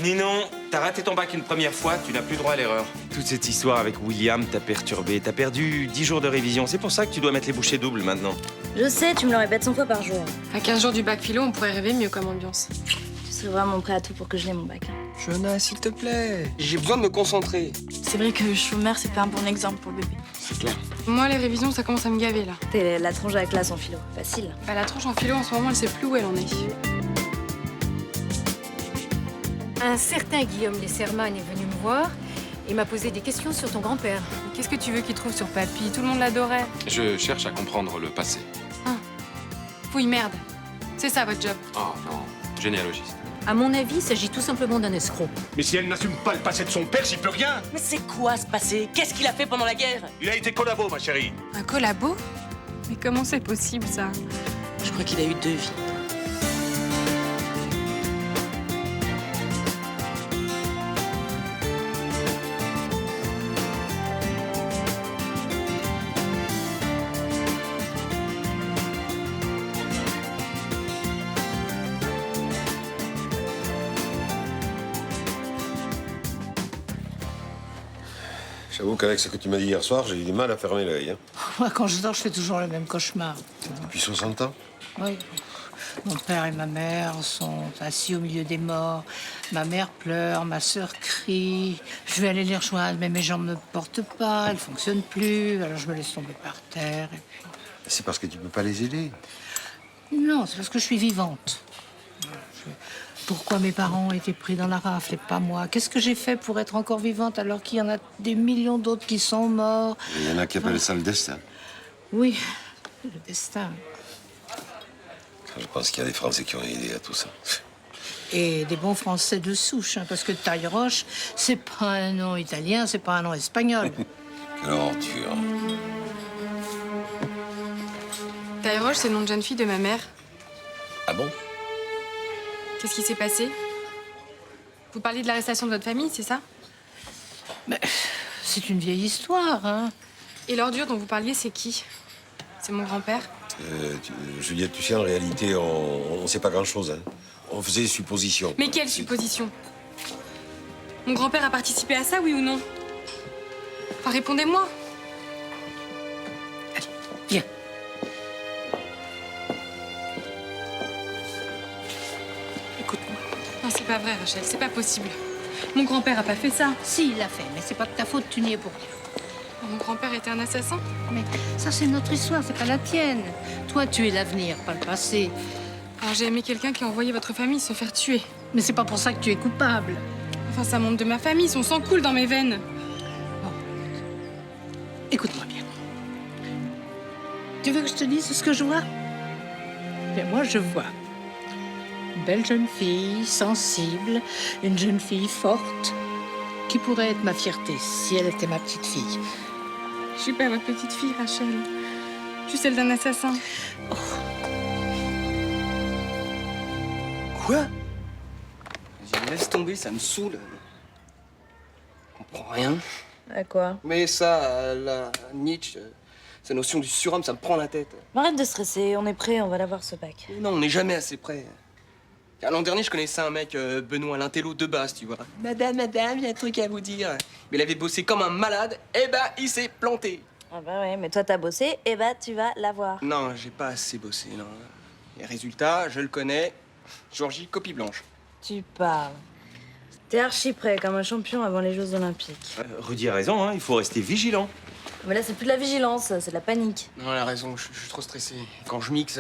Ninon, t'as raté ton bac une première fois, tu n'as plus droit à l'erreur. Toute cette histoire avec William t'a perturbé. T'as perdu 10 jours de révision. C'est pour ça que tu dois mettre les bouchées doubles maintenant. Je sais, tu me le répètes 100 fois par jour. À 15 jours du bac philo, on pourrait rêver mieux comme ambiance. Tu serais vraiment prêt à tout pour que je l'ai, mon bac. Jonah, s'il te plaît. J'ai besoin de me concentrer. C'est vrai que chômeur, c'est pas un bon exemple pour le bébé. C'est clair. Moi, les révisions, ça commence à me gaver, là. T'es la tronche à la classe en philo. Facile. Bah, la tronche en philo, en ce moment, elle sait plus où elle en est. Un certain Guillaume Lesserman est venu me voir et m'a posé des questions sur ton grand-père. Qu'est-ce que tu veux qu'il trouve sur papy? Tout le monde l'adorait. Je cherche à comprendre le passé. Fouille merde. C'est ça, votre job. Oh non, généalogiste. À mon avis, il s'agit tout simplement d'un escroc. Mais si elle n'assume pas le passé de son père, j'y peux rien. Mais c'est quoi ce passé? Qu'est-ce qu'il a fait pendant la guerre? Il a été collabo, ma chérie. Un collabo? Mais comment c'est possible, ça? Je crois qu'il a eu 2 vies. J'avoue qu'avec ce que tu m'as dit hier soir, j'ai eu du mal à fermer l'œil. Hein. Moi, quand je dors, je fais toujours le même cauchemar. Depuis 60 ans? Oui. Mon père et ma mère sont assis au milieu des morts. Ma mère pleure, ma sœur crie. Je vais aller les rejoindre, mais mes jambes ne portent pas, elles ne fonctionnent plus. Alors je me laisse tomber par terre. Et puis... C'est parce que tu peux pas les aider. Non, c'est parce que je suis vivante. Pourquoi mes parents ont été pris dans la rafle et pas moi? Qu'est-ce que j'ai fait pour être encore vivante alors qu'il y en a des millions d'autres qui sont morts? Il y en a qui appellent ça le destin. Oui, le destin. Je pense qu'il y a des Français qui ont aidé à tout ça. Et des bons Français de souche, hein, parce que Taille-Roche, c'est pas un nom italien, c'est pas un nom espagnol. Quelle aventure. Taille-Roche, c'est le nom de jeune fille de ma mère. Ah bon? Qu'est-ce qui s'est passé? Vous parliez de l'arrestation de votre famille, c'est ça? Mais c'est une vieille histoire, hein. Et l'ordure dont vous parliez, c'est qui? C'est mon grand-père? Juliette, tu sais, en réalité, on sait pas grand-chose. Hein. On faisait des suppositions. Mais quelle supposition? Mon grand-père a participé à ça, oui ou non? Enfin, répondez-moi. Allez, viens. Écoute-moi. Non, c'est pas vrai, Rachel, c'est pas possible. Mon grand-père a pas fait ça. Si, il l'a fait, mais c'est pas de ta faute, tu n'y es pour rien. Mon grand-père était un assassin? Mais ça, c'est notre histoire, c'est pas la tienne. Toi, tu es l'avenir, pas le passé. Alors, j'ai aimé quelqu'un qui a envoyé votre famille se faire tuer. Mais c'est pas pour ça que tu es coupable. Enfin, ça monte de ma famille, son sang coule dans mes veines. Bon. Écoute-moi bien. Tu veux que je te dise ce que je vois? Bien, moi, je vois une belle jeune fille, sensible, une jeune fille forte, qui pourrait être ma fierté si elle était ma petite fille. Je suis pas votre petite fille, Rachel. Je suis celle d'un assassin. Oh. Quoi? Vas-y, laisse tomber, ça me saoule. Je comprends rien. À quoi? Mais ça, la Nietzsche, sa notion du surhomme, ça me prend la tête. Arrête de stresser, on est prêt, on va l'avoir ce bac. Mais non, on n'est jamais assez près. Car l'an dernier, je connaissais un mec, Benoît Lintello de base, tu vois. Madame, il y a un truc à vous dire. Mais il avait bossé comme un malade, et bah, il s'est planté. Ah bah ouais, mais toi t'as bossé, et bah tu vas l'avoir. Non, j'ai pas assez bossé, non. Et résultat, je le connais, Georgie, copie blanche. Tu parles. T'es archi prêt, comme un champion avant les Jeux Olympiques. Rudy a raison, hein, il faut rester vigilant. Mais là, c'est plus de la vigilance, c'est de la panique. Non, elle a raison, je suis trop stressé. Quand je mixe,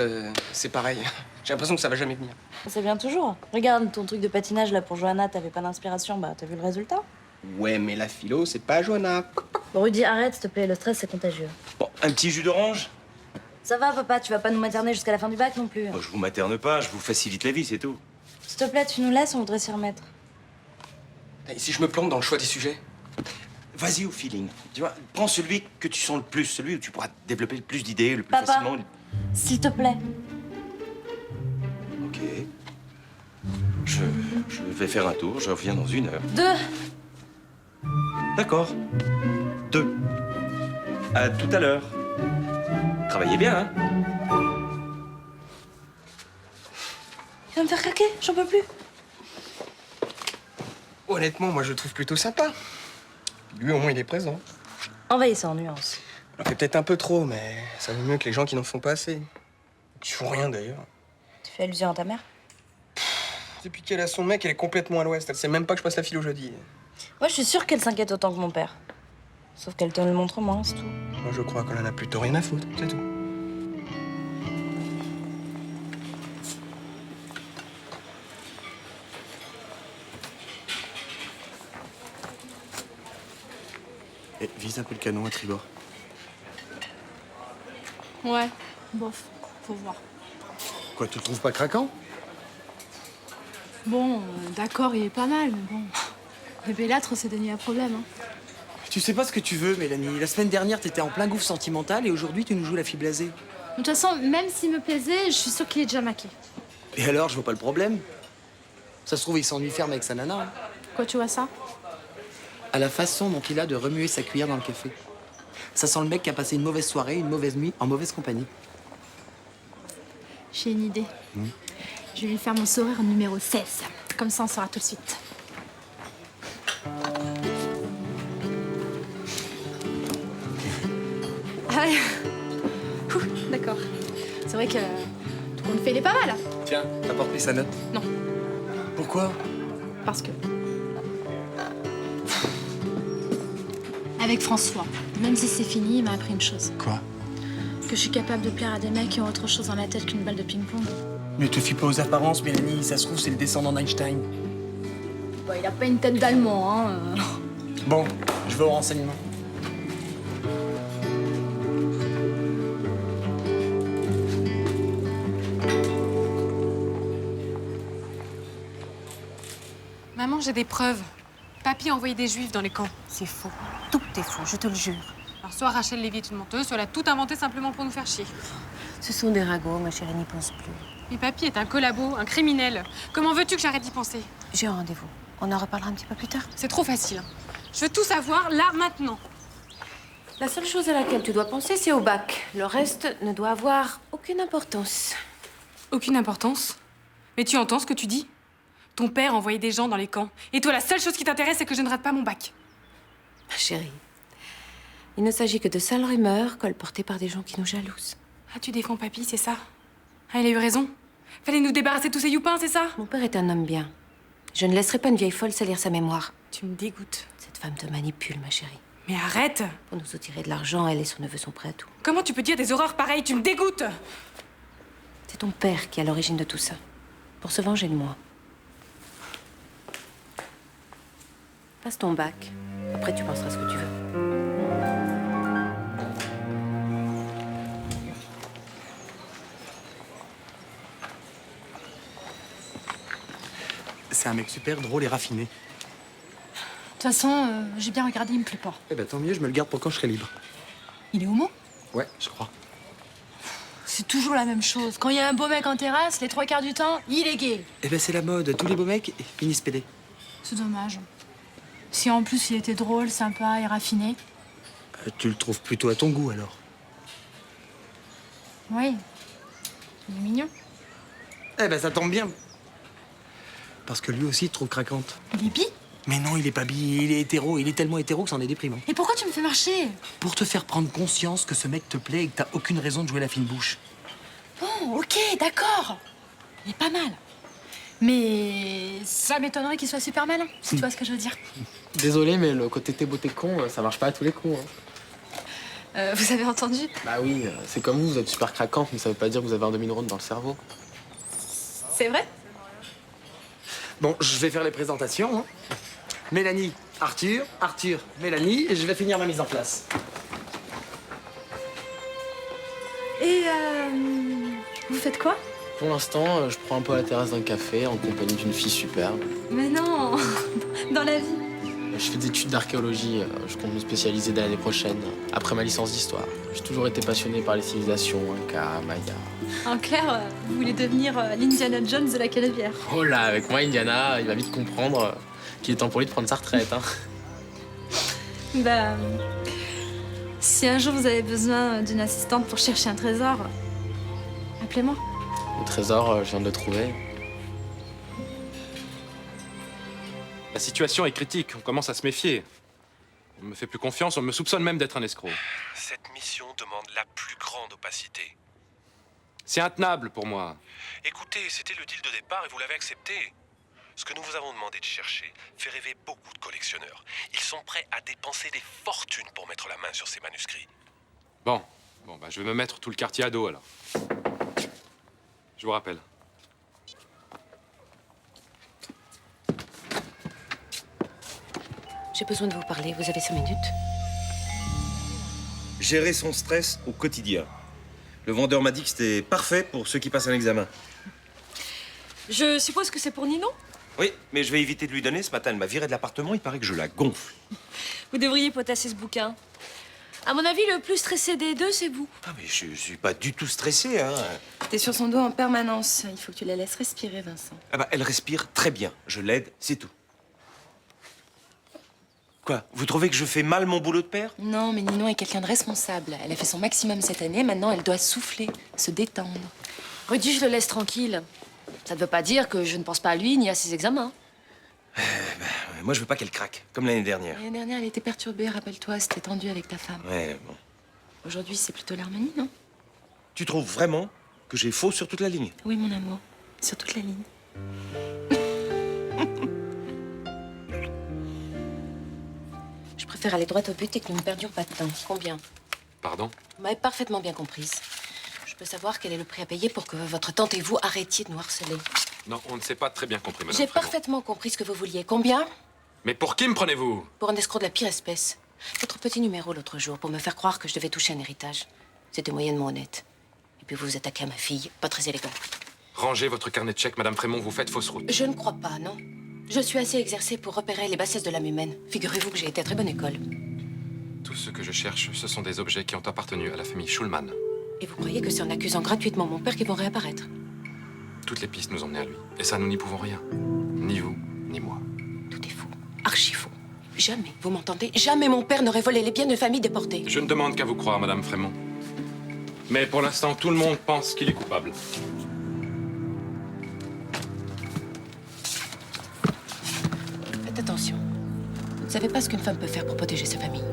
c'est pareil. J'ai l'impression que ça va jamais venir. C'est bien toujours. Regarde ton truc de patinage là pour Johanna, t'avais pas d'inspiration, bah t'as vu le résultat? Ouais, mais la philo, c'est pas Johanna. Bon, Rudy, arrête, s'il te plaît, le stress c'est contagieux. Bon, un petit jus d'orange? Ça va, papa, tu vas pas nous materner jusqu'à la fin du bac non plus. Moi, je vous materne pas, je vous facilite la vie, c'est tout. S'il te plaît, tu nous laisses, on voudrait s'y remettre. Et si je me plante dans le choix des sujets? Vas-y au feeling. Tu vois, prends celui que tu sens le plus, celui où tu pourras développer le plus d'idées, le plus Papa, facilement. s'il te plaît. Ok. Je vais faire un tour, je reviens dans 1 heure. 2. D'accord. 2. À tout à l'heure. Travaillez bien, hein? Tu vas me faire craquer, j'en peux plus. honnêtement, moi, je le trouve plutôt sympa. Lui, au moins, il est présent. Envahissant en nuance. On fait peut-être un peu trop, mais ça vaut mieux que les gens qui n'en font pas assez. Qui font rien, d'ailleurs. Tu fais allusion à ta mère? Depuis qu'elle a son mec, elle est complètement à l'ouest. Elle sait même pas que je passe la philo jeudi. Moi, je suis sûre qu'elle s'inquiète autant que mon père. Sauf qu'elle te le montre moins, c'est tout. Moi, je crois qu'elle en a plutôt rien à foutre, c'est tout. Et vise un peu le canon à tribord. Ouais, bof, faut voir. Quoi, tu le trouves pas craquant? Bon, d'accord, il est pas mal, mais bon. Les bellâtres, c'est devenu un problème, hein. Tu sais pas ce que tu veux, Mélanie. La semaine dernière, t'étais en plein gouffre sentimental et aujourd'hui, tu nous joues la fille blasée. De toute façon, même s'il me plaisait, je suis sûre qu'il est déjà maqué. Et alors, je vois pas le problème. Ça se trouve, il s'ennuie ferme avec sa nana. Hein. Quoi, tu vois ça? À la façon dont il a de remuer sa cuillère dans le café. Ça sent le mec qui a passé une mauvaise soirée, une mauvaise nuit, en mauvaise compagnie. J'ai une idée. Je vais lui faire mon sourire numéro 16. Comme ça, on saura tout de suite. Ah ouais. Ouh, d'accord. C'est vrai que tout compte fait, il est pas mal. Tiens, t'as pas repris sa note? Non. Pourquoi? Parce que... Avec François, même si c'est fini, il m'a appris une chose. Quoi? Que je suis capable de plaire à des mecs qui ont autre chose dans la tête qu'une balle de ping-pong. Ne te fie pas aux apparences, Mélanie. Ça se trouve, c'est le descendant d'Einstein. Bah, il a pas une tête d'allemand, hein. Bon, je vais au renseignement. Maman, j'ai des preuves. Papy a envoyé des juifs dans les camps. C'est faux. Tout est faux, je te le jure. Alors soit Rachel Lévy est une menteuse, soit elle a tout inventé simplement pour nous faire chier. Ce sont des ragots, ma chérie, n'y pense plus. Mais papy est un collabo, un criminel. Comment veux-tu que j'arrête d'y penser? J'ai un rendez-vous. On en reparlera un petit peu plus tard. C'est trop facile. Hein. Je veux tout savoir, là, maintenant. La seule chose à laquelle tu dois penser, c'est au bac. Le reste ne doit avoir aucune importance. Aucune importance? Mais tu entends ce que tu dis? Ton père envoyait des gens dans les camps. Et toi, la seule chose qui t'intéresse, c'est que je ne rate pas mon bac. Ma chérie, il ne s'agit que de sales rumeurs colportées par des gens qui nous jalousent. Ah, tu défends papy, c'est ça? Ah, il a eu raison. Fallait nous débarrasser de tous ces youpins, c'est ça? Mon père est un homme bien. Je ne laisserai pas une vieille folle salir sa mémoire. Tu me dégoûtes. Cette femme te manipule, ma chérie. Mais arrête! Pour nous soutirer de l'argent, elle et son neveu sont prêts à tout. Comment tu peux dire des horreurs pareilles? Tu me dégoûtes! C'est ton père qui est à l'origine de tout ça. Pour se venger de moi. Passe ton bac. Après, tu penseras ce que tu veux. C'est un mec super drôle et raffiné. De toute façon, j'ai bien regardé, il me plaît pas. Eh ben tant mieux, je me le garde pour quand je serai libre. Il est homo? Ouais, je crois. C'est toujours la même chose. Quand il y a un beau mec en terrasse, les 3 quarts du temps, il est gay. Eh ben c'est la mode, tous les beaux mecs finissent pédés. C'est dommage. Si en plus il était drôle, sympa et raffiné. Tu le trouves plutôt à ton goût alors? Oui. Il est mignon. Eh ben ça tombe bien. Parce que lui aussi te trouve craquante. Il est bi? Mais non, il est pas bi, il est hétéro. Il est tellement hétéro que c'en est déprimant. Et pourquoi tu me fais marcher? Pour te faire prendre conscience que ce mec te plaît et que t'as aucune raison de jouer la fine bouche. Bon, ok, d'accord. Il est pas mal. Mais ça m'étonnerait qu'il soit super malin, si tu vois ce que je veux dire. Désolé, mais le côté t'es beau, t'es con, ça marche pas à tous les coups. Hein. Vous avez entendu? Bah oui, c'est comme vous êtes super craquante, mais ça veut pas dire que vous avez un demi-neurone dans le cerveau. C'est vrai? Bon, je vais faire les présentations. Hein. Mélanie, Arthur, Arthur, Mélanie, et je vais finir ma mise en place. Et vous faites quoi? Pour l'instant, je prends un peu à la terrasse d'un café en compagnie d'une fille superbe. Mais non, dans la vie. Je fais des études d'archéologie, je compte me spécialiser dès l'année prochaine, après ma licence d'histoire. J'ai toujours été passionné par les civilisations, Inca, Maya. En clair, vous voulez devenir l'Indiana Jones de la Canebière. Oh là, avec moi, Indiana, il va vite comprendre qu'il est temps pour lui de prendre sa retraite. Hein. Bah, si un jour vous avez besoin d'une assistante pour chercher un trésor, appelez-moi. Le trésor, je viens de le trouver. La situation est critique, on commence à se méfier. On me fait plus confiance, on me soupçonne même d'être un escroc. Cette mission demande la plus grande opacité. C'est intenable pour moi. Écoutez, c'était le deal de départ et vous l'avez accepté. Ce que nous vous avons demandé de chercher fait rêver beaucoup de collectionneurs. Ils sont prêts à dépenser des fortunes pour mettre la main sur ces manuscrits. Bon, bah, je vais me mettre tout le quartier à dos alors. Je vous rappelle. J'ai besoin de vous parler. Vous avez 5 minutes? Gérer son stress au quotidien. Le vendeur m'a dit que c'était parfait pour ceux qui passent un examen. Je suppose que c'est pour Ninon? Oui, mais je vais éviter de lui donner. Ce matin, elle m'a viré de l'appartement. Il paraît que je la gonfle. Vous devriez potasser ce bouquin. À mon avis, le plus stressé des deux, c'est vous. Ah, mais je suis pas du tout stressé, hein. T'es sur son dos en permanence. Il faut que tu la laisses respirer, Vincent. Ah bah, elle respire très bien. Je l'aide, c'est tout. Quoi? Vous trouvez que je fais mal mon boulot de père? Non, mais Ninon est quelqu'un de responsable. Elle a fait son maximum cette année. Maintenant, elle doit souffler, se détendre. Rudy, je le laisse tranquille. Ça ne veut pas dire que je ne pense pas à lui ni à ses examens. Moi, je veux pas qu'elle craque, comme l'année dernière. L'année dernière, elle était perturbée, rappelle-toi. C'était tendu avec ta femme. Ouais, bon. Aujourd'hui, c'est plutôt l'harmonie, non? Tu trouves vraiment que j'ai faux sur toute la ligne? Oui, mon amour. Sur toute la ligne. Je préfère aller droit au but et que nous ne perdions pas de temps. Combien? Pardon? Vous m'avez parfaitement bien comprise. Je peux savoir quel est le prix à payer pour que votre tante et vous arrêtiez de nous harceler. Non, on ne s'est pas très bien compris, madame J'ai Frémont. parfaitement compris ce que vous vouliez. Combien? Mais pour qui me prenez-vous? Pour un escroc de la pire espèce. Votre petit numéro l'autre jour pour me faire croire que je devais toucher un héritage. C'était moyennement honnête. Et puis vous vous attaquez à ma fille. Pas très élégant. Rangez votre carnet de chèques, madame Frémont, vous faites fausse route. Je ne crois pas, non. Je suis assez exercée pour repérer les bassesses de l'âme humaine. Figurez-vous que j'ai été à très bonne école. Tout ce que je cherche, ce sont des objets qui ont appartenu à la famille Schulman. Et vous croyez que c'est en accusant gratuitement mon père qu'ils vont réapparaître? Toutes les pistes nous ont menés à lui. Et ça, nous n'y pouvons rien. Ni vous, ni moi. Tout est faux. Archi faux. Jamais, vous m'entendez? Jamais mon père n'aurait volé les biens de famille déportée. Je ne demande qu'à vous croire, madame Frémont. Mais pour l'instant, tout le monde pense qu'il est coupable. Faites attention. Vous ne savez pas ce qu'une femme peut faire pour protéger sa famille.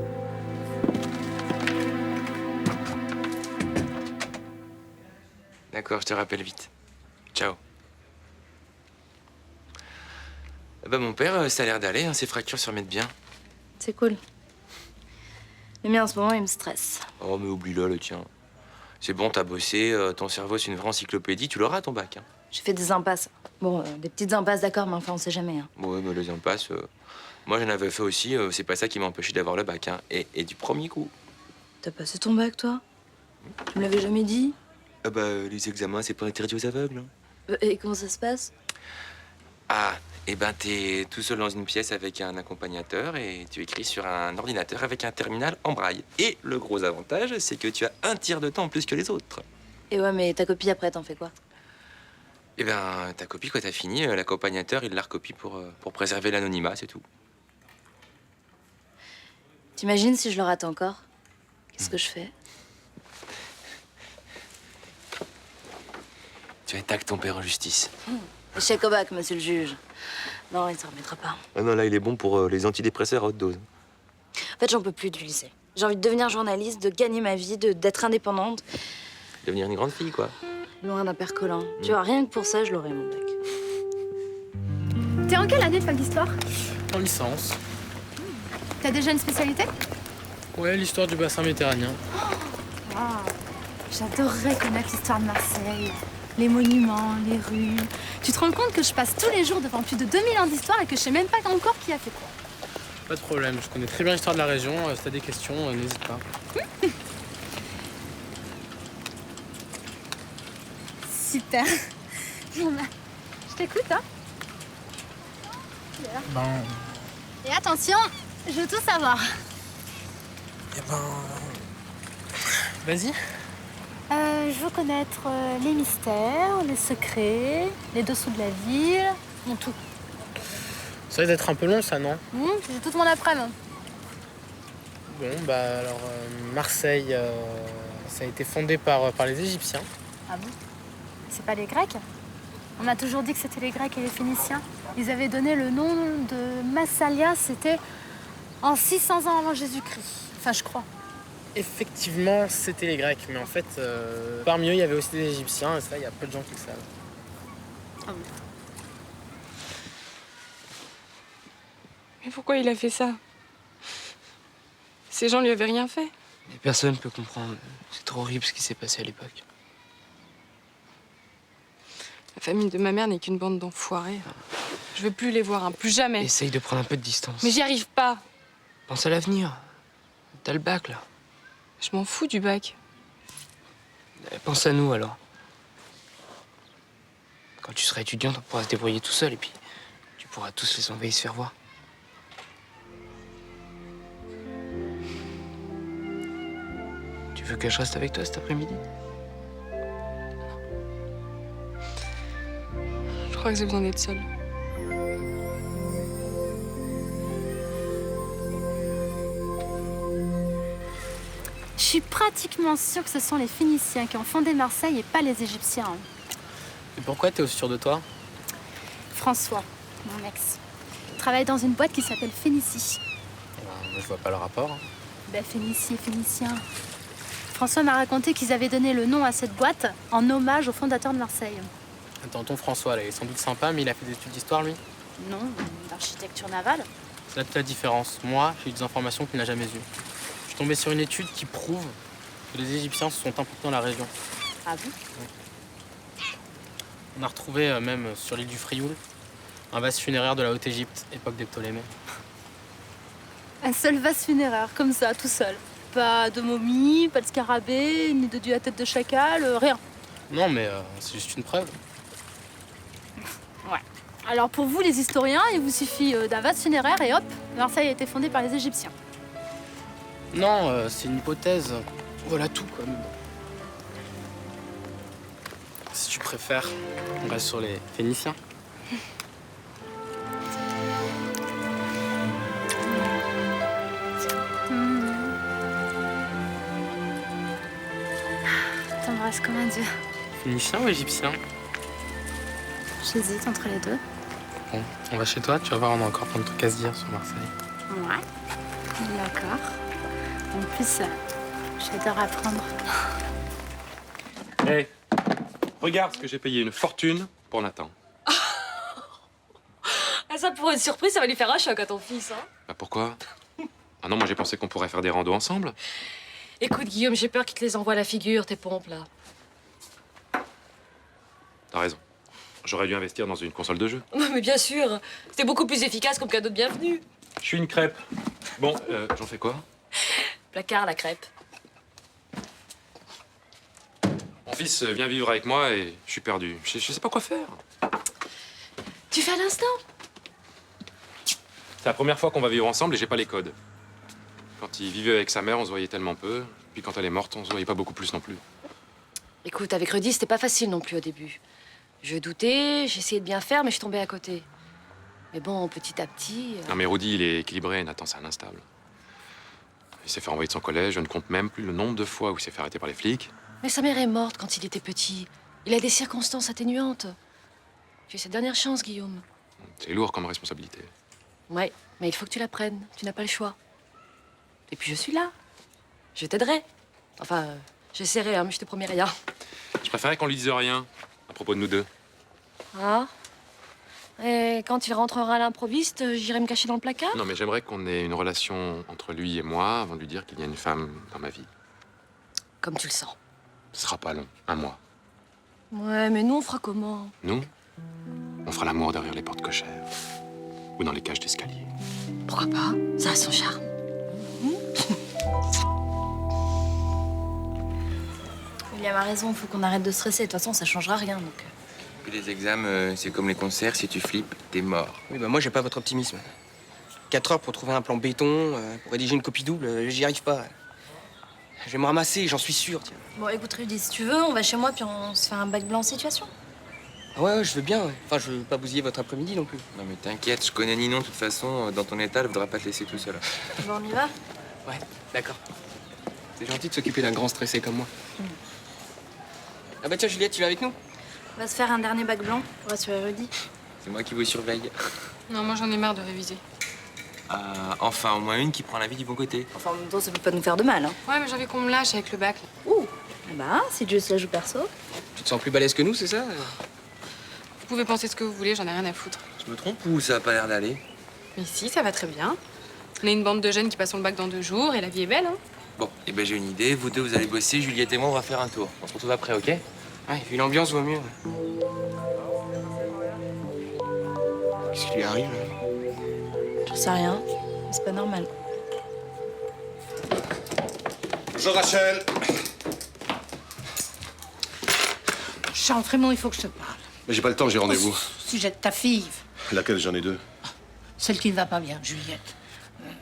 D'accord, je te rappelle vite. Ciao. Bah mon père, ça a l'air d'aller, hein, ses fractures se remettent bien. C'est cool. Le mien, en ce moment, il me stresse. Oh mais oublie-le, le tien. C'est bon, t'as bossé, ton cerveau c'est une vraie encyclopédie, tu l'auras ton bac. Hein. J'ai fait des impasses. Bon, des petites impasses, d'accord, mais enfin, on sait jamais. Hein. Ouais, mais les impasses, moi j'en avais fait aussi, c'est pas ça qui m'a empêché d'avoir le bac. Hein. Et du premier coup. T'as passé ton bac, toi? Tu me l'avais jamais dit? Ah bah, les examens, c'est pas interdit aux aveugles. Hein. Et comment ça se passe? Ah, et ben t'es tout seul dans une pièce avec un accompagnateur et tu écris sur un ordinateur avec un terminal en braille. Et le gros avantage, c'est que tu as un tiers de temps en plus que les autres. Et ouais, mais ta copie, après, t'en fais quoi? Eh ben, ta copie, quand t'as fini, l'accompagnateur, il la recopie pour préserver l'anonymat, c'est tout. T'imagines si je le rate encore? Qu'est-ce que je fais? Tu attaques ton père en justice. Échec au bac, monsieur le juge. Non, il s'en remettra pas. Ah non, là, il est bon pour les antidépresseurs à haute dose. En fait, j'en peux plus du lycée. J'ai envie de devenir journaliste, de gagner ma vie, d'être indépendante. Devenir une grande fille, quoi. Loin d'un père collant. Tu vois, rien que pour ça, je l'aurais, mon bac. T'es en quelle année de fac d'histoire? En licence. T'as déjà une spécialité? Ouais, l'histoire du bassin méditerranéen. Wow. J'adorerais connaître l'histoire de Marseille. Les monuments, les rues. Tu te rends compte que je passe tous les jours devant plus de 2000 ans d'histoire et que je sais même pas encore qui a fait quoi? Pas de problème, je connais très bien l'histoire de la région. Si t'as des questions, n'hésite pas. Super. Bon bah, je t'écoute, hein? Ben, Et attention, je veux tout savoir. eh ben... Vas-y. Je veux connaître les mystères, les secrets, les dessous de la ville, mon tout. Ça risque d'être un peu long, ça, non? J'ai toute mon après-midi. Bon, bah alors, Marseille, ça a été fondé par les Égyptiens. Ah bon? C'est pas les Grecs? On a toujours dit que c'était les Grecs et les Phéniciens. Ils avaient donné le nom de Massalia, c'était en 600 ans avant Jésus-Christ. Enfin, je crois. Effectivement, c'était les Grecs, mais en fait, parmi eux, il y avait aussi des Égyptiens, et ça, il y a peu de gens qui le savent. Ah bon. Mais pourquoi il a fait ça? Ces gens lui avaient rien fait. Mais personne ne peut comprendre. C'est trop horrible ce qui s'est passé à l'époque. La famille de ma mère n'est qu'une bande d'enfoirés. Je veux plus les voir, hein, plus jamais. Essaye de prendre un peu de distance. Mais j'y arrive pas. Pense à l'avenir. T'as le bac, là. Je m'en fous du bac. Pense à nous, alors. Quand tu seras étudiante, on pourra se débrouiller tout seul, et puis tu pourras tous les envoyer se faire voir. Tu veux que je reste avec toi cet après-midi? Je crois que j'ai besoin d'être seule. Je suis pratiquement sûre que ce sont les Phéniciens qui ont fondé Marseille et pas les Égyptiens. Et pourquoi t'es aussi sûr de toi? François, mon ex, travaille dans une boîte qui s'appelle Phénicie. Je vois pas le rapport. Ben, Phénicie et Phéniciens. François m'a raconté qu'ils avaient donné le nom à cette boîte en hommage au fondateur de Marseille. Attends, ton François, là, il est sans doute sympa, mais il a fait des études d'histoire, lui? Non, d'architecture navale. C'est là toute la différence. Moi, j'ai eu des informations qu'il n'a jamais eues. Je suis tombé sur une étude qui prouve que les Égyptiens se sont impliqués dans la région. Ah bon? On a retrouvé, même sur l'île du Frioul, un vase funéraire de la Haute-Égypte, époque des Ptolémées. Un seul vase funéraire, comme ça, tout seul. Pas de momie, pas de scarabée, ni de dieu à tête de chacal, rien. Non, mais c'est juste une preuve. Ouais. Alors pour vous, les historiens, il vous suffit d'un vase funéraire et hop, Marseille a été fondée par les Égyptiens. Non, c'est une hypothèse. Voilà tout, quoi. Si tu préfères, on reste sur les Phéniciens. T'embrasses comme un dieu. Phéniciens ou Égyptiens? J'hésite entre les deux. Bon, on va chez toi, tu vas voir, on a encore plein de trucs à se dire sur Marseille. Ouais. D'accord. En plus, j'adore apprendre. Hé, regarde ce que j'ai payé une fortune pour Nathan. Ah, ça, pour une surprise, ça va lui faire un choc à ton fils, hein. Bah pourquoi? Ah non, moi j'ai pensé qu'on pourrait faire des randos ensemble. Écoute, Guillaume, j'ai peur qu'il te les envoie à la figure, tes pompes, là. T'as raison. J'aurais dû investir dans une console de jeu. Mais bien sûr, c'était beaucoup plus efficace comme cadeau de bienvenue. Je suis une crêpe. Bon, j'en fais quoi? Placard, la crêpe. Mon fils vient vivre avec moi et je suis perdu. Je sais pas quoi faire. Tu fais à l'instant? C'est la première fois qu'on va vivre ensemble et j'ai pas les codes. Quand il vivait avec sa mère, on se voyait tellement peu. Puis quand elle est morte, on se voyait pas beaucoup plus non plus. Écoute, avec Rudy, c'était pas facile non plus au début. Je doutais, j'essayais de bien faire, mais je tombais à côté. Mais bon, petit à petit... Non mais Rudy, il est équilibré. Nathan, c'est un instable. Il s'est fait renvoyer de son collège. Je ne compte même plus le nombre de fois où il s'est fait arrêter par les flics. Mais sa mère est morte quand il était petit. Il a des circonstances atténuantes. Tu es sa dernière chance, Guillaume. C'est lourd comme responsabilité. Ouais, mais il faut que tu la prennes. Tu n'as pas le choix. Et puis je suis là. Je t'aiderai. Enfin, j'essaierai, hein, mais je te promets rien. Je préférais qu'on lui dise rien à propos de nous deux. Ah? Et quand il rentrera à l'improviste, j'irai me cacher dans le placard? Non, mais j'aimerais qu'on ait une relation entre lui et moi avant de lui dire qu'il y a une femme dans ma vie. Comme tu le sens. Ce sera pas long, un mois. Ouais, mais nous, on fera comment? Nous, on fera l'amour derrière les portes cochères ou dans les cages d'escalier. Pourquoi pas? Ça a son charme. William a raison, faut qu'on arrête de stresser. De toute façon, ça changera rien, donc... Puis les examens, c'est comme les concerts, si tu flippes, t'es mort. Oui, bah moi, j'ai pas votre optimisme. 4 heures pour trouver un plan béton, pour rédiger une copie double, j'y arrive pas. Je vais me ramasser, j'en suis sûr, tiens. Bon, écoute, Rudy, si tu veux, on va chez moi, puis on se fait un bac blanc situation. Ah ouais, je veux bien, ouais. Enfin, je veux pas bousiller votre après-midi non plus. Non mais t'inquiète, je connais Ninon, de toute façon, dans ton état, elle voudra pas te laisser tout seul. Bon, on y va? Ouais, d'accord. C'est gentil de s'occuper d'un grand stressé comme moi. Ah bah tiens, Juliette, tu viens avec nous? On va se faire un dernier bac blanc pour assurer Rudy. C'est moi qui vous surveille. Non, moi j'en ai marre de réviser. Ah, enfin, au moins une qui prend la vie du bon côté. Enfin, en même temps, ça peut pas nous faire de mal, hein. Ouais, mais j'ai envie qu'on me lâche avec le bac. Ouh. Ah bah, si Dieu se la joue perso. Tu te sens plus balèze que nous, c'est ça? Vous pouvez penser ce que vous voulez, j'en ai rien à foutre. Je me trompe ou ça a pas l'air d'aller? Mais si, ça va très bien. On est une bande de jeunes qui passent le bac dans 2 jours et la vie est belle, hein. Bon, et ben j'ai une idée. Vous deux, vous allez bosser. Juliette et moi, on va faire un tour. On se retrouve après, ok? Ouais, vu l'ambiance, vaut mieux. Qu'est-ce qui lui arrive, là? J'en sais rien. Mais c'est pas normal. Bonjour Rachel. Charles, vraiment, il faut que je te parle. Mais j'ai pas le temps, j'ai rendez-vous. Au sujet de ta fille, Laquelle? J'en ai deux. celle qui ne va pas bien, Juliette.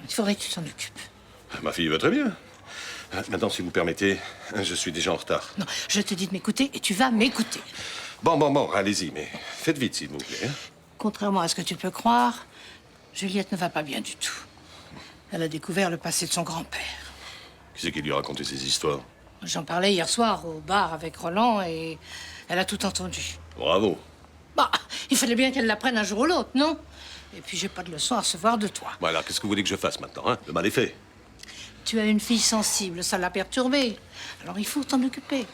Il faudrait que tu t'en occupes. Ma fille va très bien. Maintenant, si vous permettez, je suis déjà en retard. Non, je te dis de m'écouter et tu vas m'écouter. Bon, allez-y, mais faites vite, s'il vous plaît. Hein. Contrairement à ce que tu peux croire, Juliette ne va pas bien du tout. Elle a découvert le passé de son grand-père. Qui c'est qui lui a raconté ces histoires? J'en parlais hier soir au bar avec Roland et elle a tout entendu. Bravo. Bah, il fallait bien qu'elle l'apprenne un jour ou l'autre, non? Et puis j'ai pas de leçon à recevoir de toi. Bon, alors, qu'est-ce que vous voulez que je fasse maintenant, hein? Le mal est fait. Tu as une fille sensible, ça l'a perturbée. Alors il faut t'en occuper.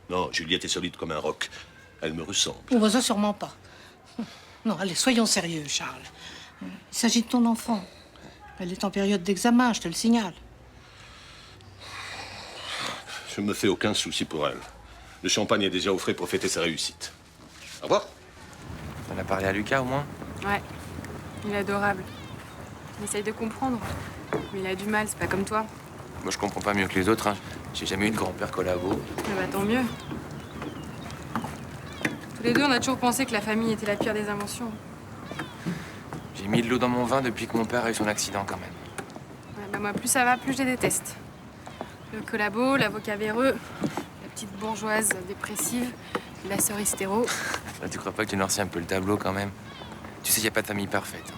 Non, Juliette est solide comme un roc. Elle me ressemble. On voit ça sûrement pas. Non, allez, soyons sérieux, Charles. Il s'agit de ton enfant. Elle est en période d'examen, je te le signale. Je me fais aucun souci pour elle. Le champagne est déjà au frais pour fêter sa réussite. Au revoir. On a parlé à Lucas, au moins? Ouais, il est adorable. Il essaye de comprendre. Mais il a du mal, c'est pas comme toi. Moi, je comprends pas mieux que les autres, hein. J'ai jamais eu de grand-père collabo. Eh bah, tant mieux. Tous les deux, on a toujours pensé que la famille était la pire des inventions. J'ai mis de l'eau dans mon vin depuis que mon père a eu son accident, quand même. Ouais, bah, moi, plus ça va, plus je les déteste. Le collabo, l'avocat véreux, la petite bourgeoise dépressive, la sœur hystéro. Là, tu crois pas que tu noircis un peu le tableau, quand même? Tu sais, y a pas de famille parfaite. Hein.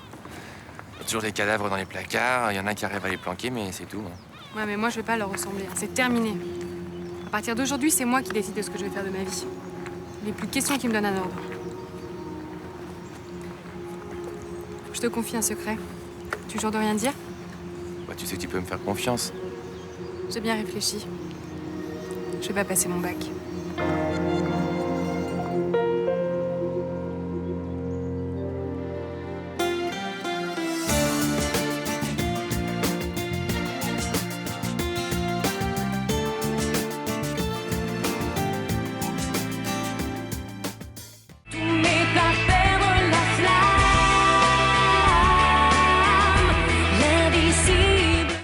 Y a toujours des cadavres dans les placards, y en a qui arrivent à les planquer, mais c'est tout. Hein. Ouais, mais moi, je vais pas leur ressembler. C'est terminé. À partir d'aujourd'hui, c'est moi qui décide de ce que je vais faire de ma vie. Il n'est plus de question qu'ils me donnent un ordre. Je te confie un secret. Tu jures de rien dire? Bah, tu sais que tu peux me faire confiance. J'ai bien réfléchi. Je vais pas passer mon bac.